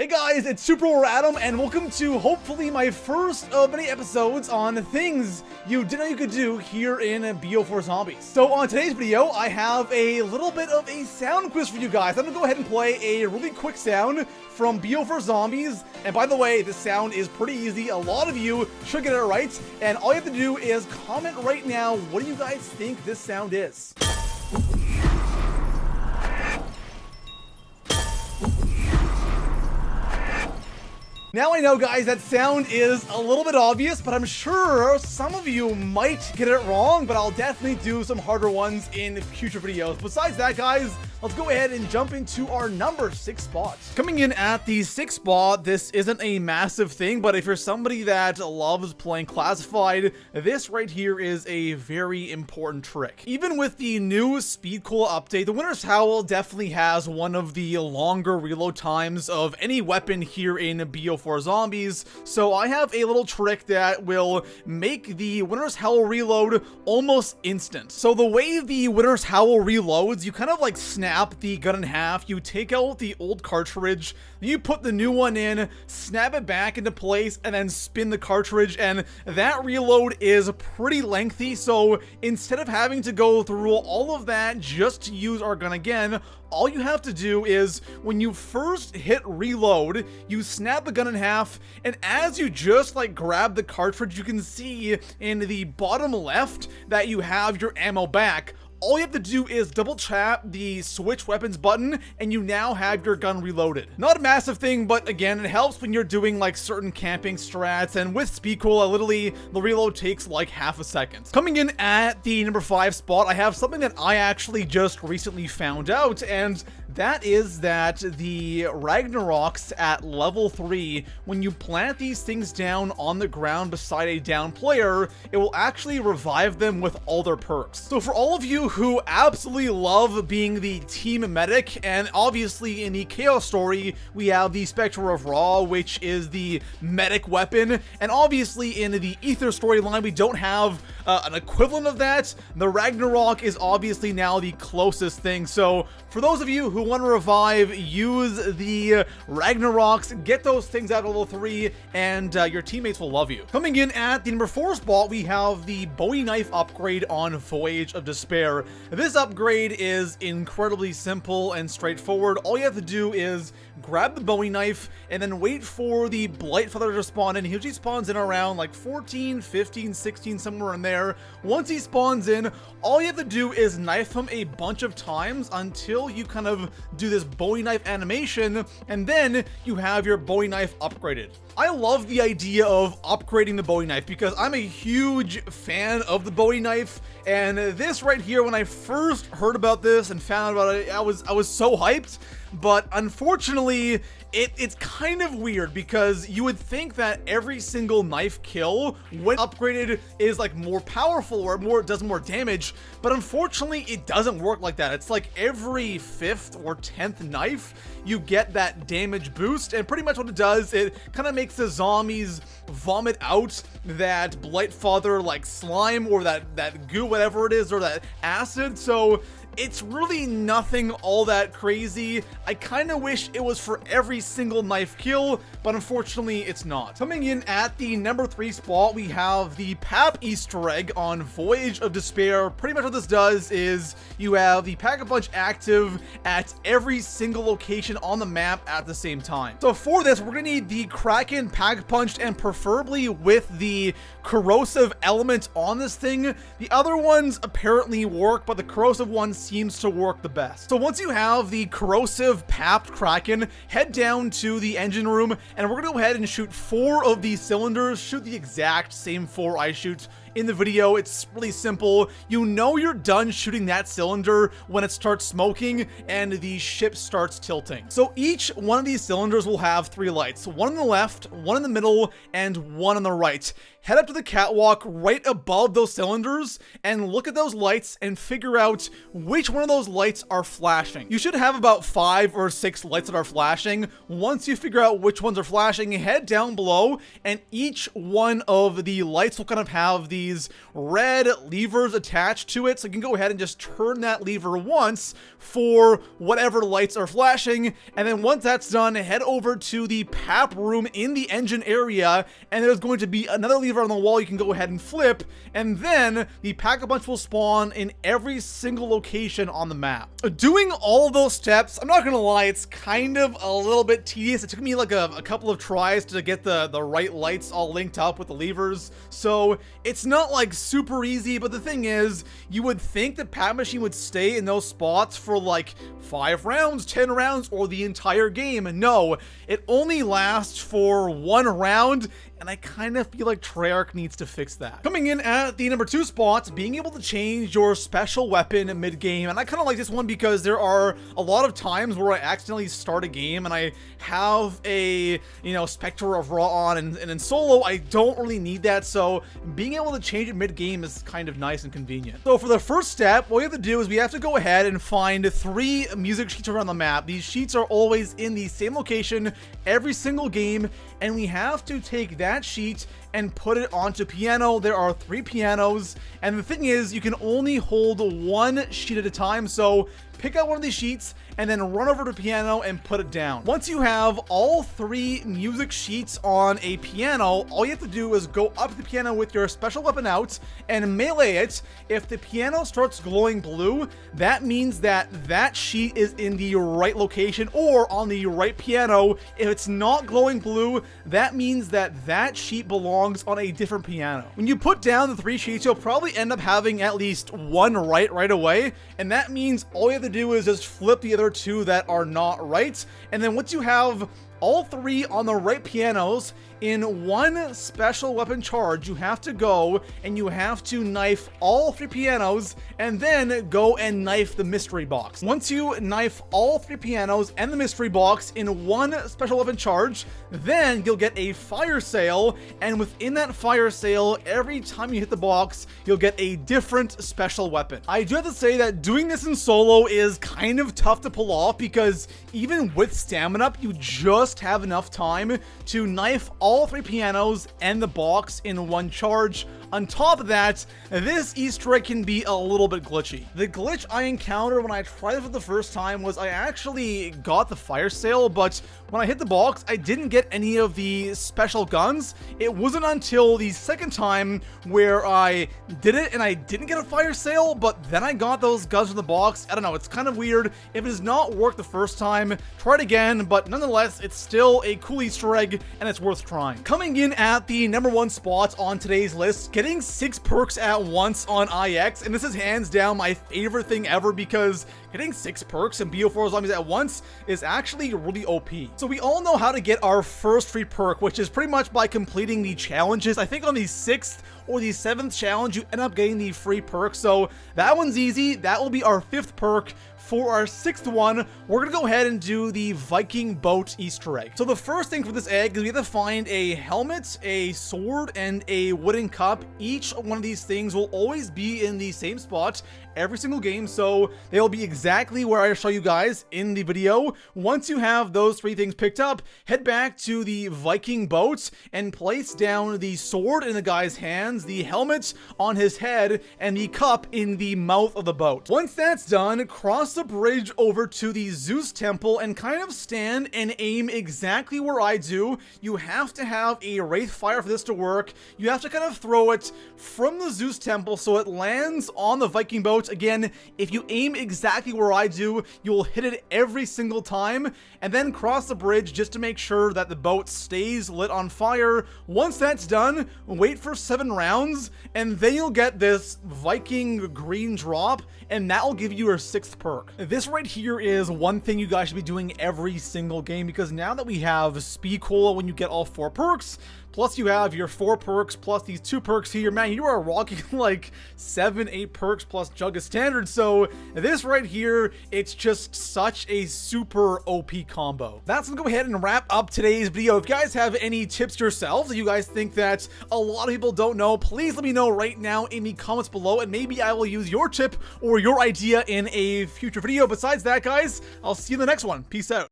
Hey guys, it's Super Adam, and welcome to hopefully my first of many episodes on things you didn't know you could do here in BO4 Zombies. So on today's video, I have a little bit of a sound quiz for you guys. I'm gonna go ahead and play a really quick sound from BO4 Zombies. And by the way, this sound is pretty easy. A lot of you should get it right. And all you have to do is comment right now, what do you guys think this sound is? Now I know, guys, that sound is a little bit obvious, but I'm sure some of you might get it wrong, but I'll definitely do some harder ones in future videos. Besides that, guys, let's go ahead and jump into our number 6 spot. Coming in at the 6th spot, this isn't a massive thing, but if you're somebody that loves playing classified, this right here is a very important trick. Even with the new Speed Cola update, the Winter's Howl definitely has one of the longer reload times of any weapon here in BO4 Zombies, so I have a little trick that will make the Winter's Howl reload almost instant. So the way the Winter's Howl reloads, you kind of like snap the gun in half, you take out the old cartridge, you put the new one in, snap it back into place, and then spin the cartridge, and that reload is pretty lengthy. So instead of having to go through all of that just to use our gun again, all you have to do is, when you first hit reload, you snap the gun in half, and as you just like grab the cartridge, you can see in the bottom left that you have your ammo back. All you have to do is double tap the switch weapons button and you now have your gun reloaded. Not a massive thing, but again, it helps when you're doing like certain camping strats, and with Speed Cola, literally the reload takes like half a second. Coming in at the number 5 spot, I have something that I actually just recently found out, and that is that the Ragnaroks at level 3, when you plant these things down on the ground beside a down player, it will actually revive them with all their perks. So for all of you who absolutely love being the team medic, and obviously in the Chaos story, we have the Spectre of Ra, which is the medic weapon, and obviously in the Ether storyline, we don't have an equivalent of that. The Ragnarok is obviously now the closest thing. So for those of you who want to revive, use the Ragnaroks, get those things out of level 3, and your teammates will love you. Coming in at the number 4 spot, we have the Bowie knife upgrade on Voyage of Despair. This upgrade is incredibly simple and straightforward. All you have to do is grab the Bowie knife and then wait for the Blightfather to spawn in. He usually spawns in around like 14, 15, 16, somewhere in there. Once he spawns in, all you have to do is knife him a bunch of times until you kind of do this Bowie knife animation, and then you have your Bowie knife upgraded. I love the idea of upgrading the Bowie knife because I'm a huge fan of the Bowie knife, and this right here, when I first heard about this and found out about it, I was so hyped. But unfortunately, it's kind of weird because you would think that every single knife kill, when upgraded, is like more powerful or does more damage, but unfortunately it doesn't work like that. It's like every 5th or 10th knife you get that damage boost, and pretty much what it does, it kind of makes the zombies vomit out that Blightfather like slime or that goo, whatever it is, or that acid. So it's really nothing all that crazy. I kind of wish it was for every single knife kill, but unfortunately it's not. Coming in at the number 3 spot, we have the PAP Easter egg on Voyage of Despair. Pretty much what this does is you have the Pack-a-Punch active at every single location on the map at the same time. So for this, we're gonna need the Kraken Pack-a-Punched, and preferably with the corrosive element on this thing. The other ones apparently work, but the corrosive one seems to work the best. So once you have the corrosive papped Kraken, head down to the engine room, and we're gonna go ahead and shoot 4 of these cylinders. Shoot the exact same 4 I shoot in the video. It's really simple. You know you're done shooting that cylinder when it starts smoking and the ship starts tilting. So each one of these cylinders will have 3 lights, one on the left, one in the middle, and one on the right. Head up to the catwalk right above those cylinders and look at those lights and figure out which one of those lights are flashing. You should have about 5 or 6 lights that are flashing. Once you figure out which ones are flashing, head down below, and each one of the lights will kind of have the these red levers attached to it. So you can go ahead and just turn that lever once for whatever lights are flashing. And then once that's done, head over to the PAP room in the engine area, and there's going to be another lever on the wall you can go ahead and flip, and then the Pack-a-Punch will spawn in every single location on the map. Doing all of those steps, I'm not gonna lie, it's kind of a little bit tedious. It took me like a couple of tries to get the right lights all linked up with the levers, so it's not like super easy. But the thing is, you would think the Pat Machine would stay in those spots for like 5 rounds, 10 rounds, or the entire game. No, it only lasts for 1 round, and I kind of feel like Treyarch needs to fix that. Coming in at the number 2 spot, being able to change your special weapon mid-game. And I kind of like this one because there are a lot of times where I accidentally start a game and I have a, Spectre of Raw on, and in solo, I don't really need that. So being able to change it mid-game is kind of nice and convenient. So for the first step, what we have to do is we have to go ahead and find 3 music sheets around the map. These sheets are always in the same location every single game, and we have to take that sheet and put it onto piano. There are 3 pianos, and the thing is, you can only hold 1 sheet at a time. So pick out one of these sheets and then run over to piano and put it down. Once you have all 3 music sheets on a piano, all you have to do is go up the piano with your special weapon out and melee it. If the piano starts glowing blue, that means that that sheet is in the right location or on the right piano. If it's not glowing blue, that means that that sheet belongs on a different piano. When you put down the 3 sheets, you'll probably end up having at least 1 right away, and that means all you have to do is just flip the other 2 that are not right. And then once you have all 3 on the right pianos in 1 special weapon charge, you have to go and you have to knife all 3 pianos and then go and knife the mystery box. Once you knife all 3 pianos and the mystery box in 1 special weapon charge, then you'll get a fire sale, and within that fire sale, every time you hit the box, you'll get a different special weapon. I do have to say that doing this in solo is kind of tough to pull off, because even with stamina up, you just have enough time to knife all 3 pianos and the box in 1 charge. On top of that, this Easter egg can be a little bit glitchy. The glitch I encountered when I tried it for the first time was I actually got the fire sale, but when I hit the box, I didn't get any of the special guns. It wasn't until the second time where I did it and I didn't get a fire sale, but then I got those guns from the box. I don't know, it's kind of weird. If it does not work the first time, try it again, but nonetheless, it's still a cool Easter egg and it's worth trying. Coming in at the number 1 spot on today's list, getting 6 perks at once on IX, and this is hands down my favorite thing ever, because getting 6 perks and BO4 zombies at once is actually really OP. So we all know how to get our first free perk, which is pretty much by completing the challenges. I think on the 6th or the 7th challenge, you end up getting the free perk. So that one's easy. That will be our 5th perk. For our 6th one, we're gonna go ahead and do the Viking boat Easter egg. So the first thing for this egg is we have to find a helmet, a sword, and a wooden cup. Each one of these things will always be in the same spot every single game, so they'll be exactly where I show you guys in the video. Once you have those 3 things picked up, head back to the Viking boat and place down the sword in the guy's hands, the helmet on his head, and the cup in the mouth of the boat. Once that's done, cross the bridge over to the Zeus temple and kind of stand and aim exactly where I do. You have to have a wraith fire for this to work. You have to kind of throw it from the Zeus temple so it lands on the Viking boat. Again, if you aim exactly where I do, you'll hit it every single time, and then cross the bridge just to make sure that the boat stays lit on fire. Once that's done, wait for 7 rounds, and then you'll get this Viking green drop, and that will give you your 6th perk. This right here is one thing you guys should be doing every single game, because now that we have Speed Cola when you get all 4 perks, plus you have your 4 perks, plus these 2 perks here, man, you are rocking like 7, 8 perks plus Jug of Standard. So this right here, it's just such a super OP combo. That's gonna go ahead and wrap up today's video. If you guys have any tips yourselves that you guys think that a lot of people don't know, please let me know right now in the comments below, and maybe I will use your tip or your idea in a future video. Besides that, guys, I'll see you in the next one. Peace out.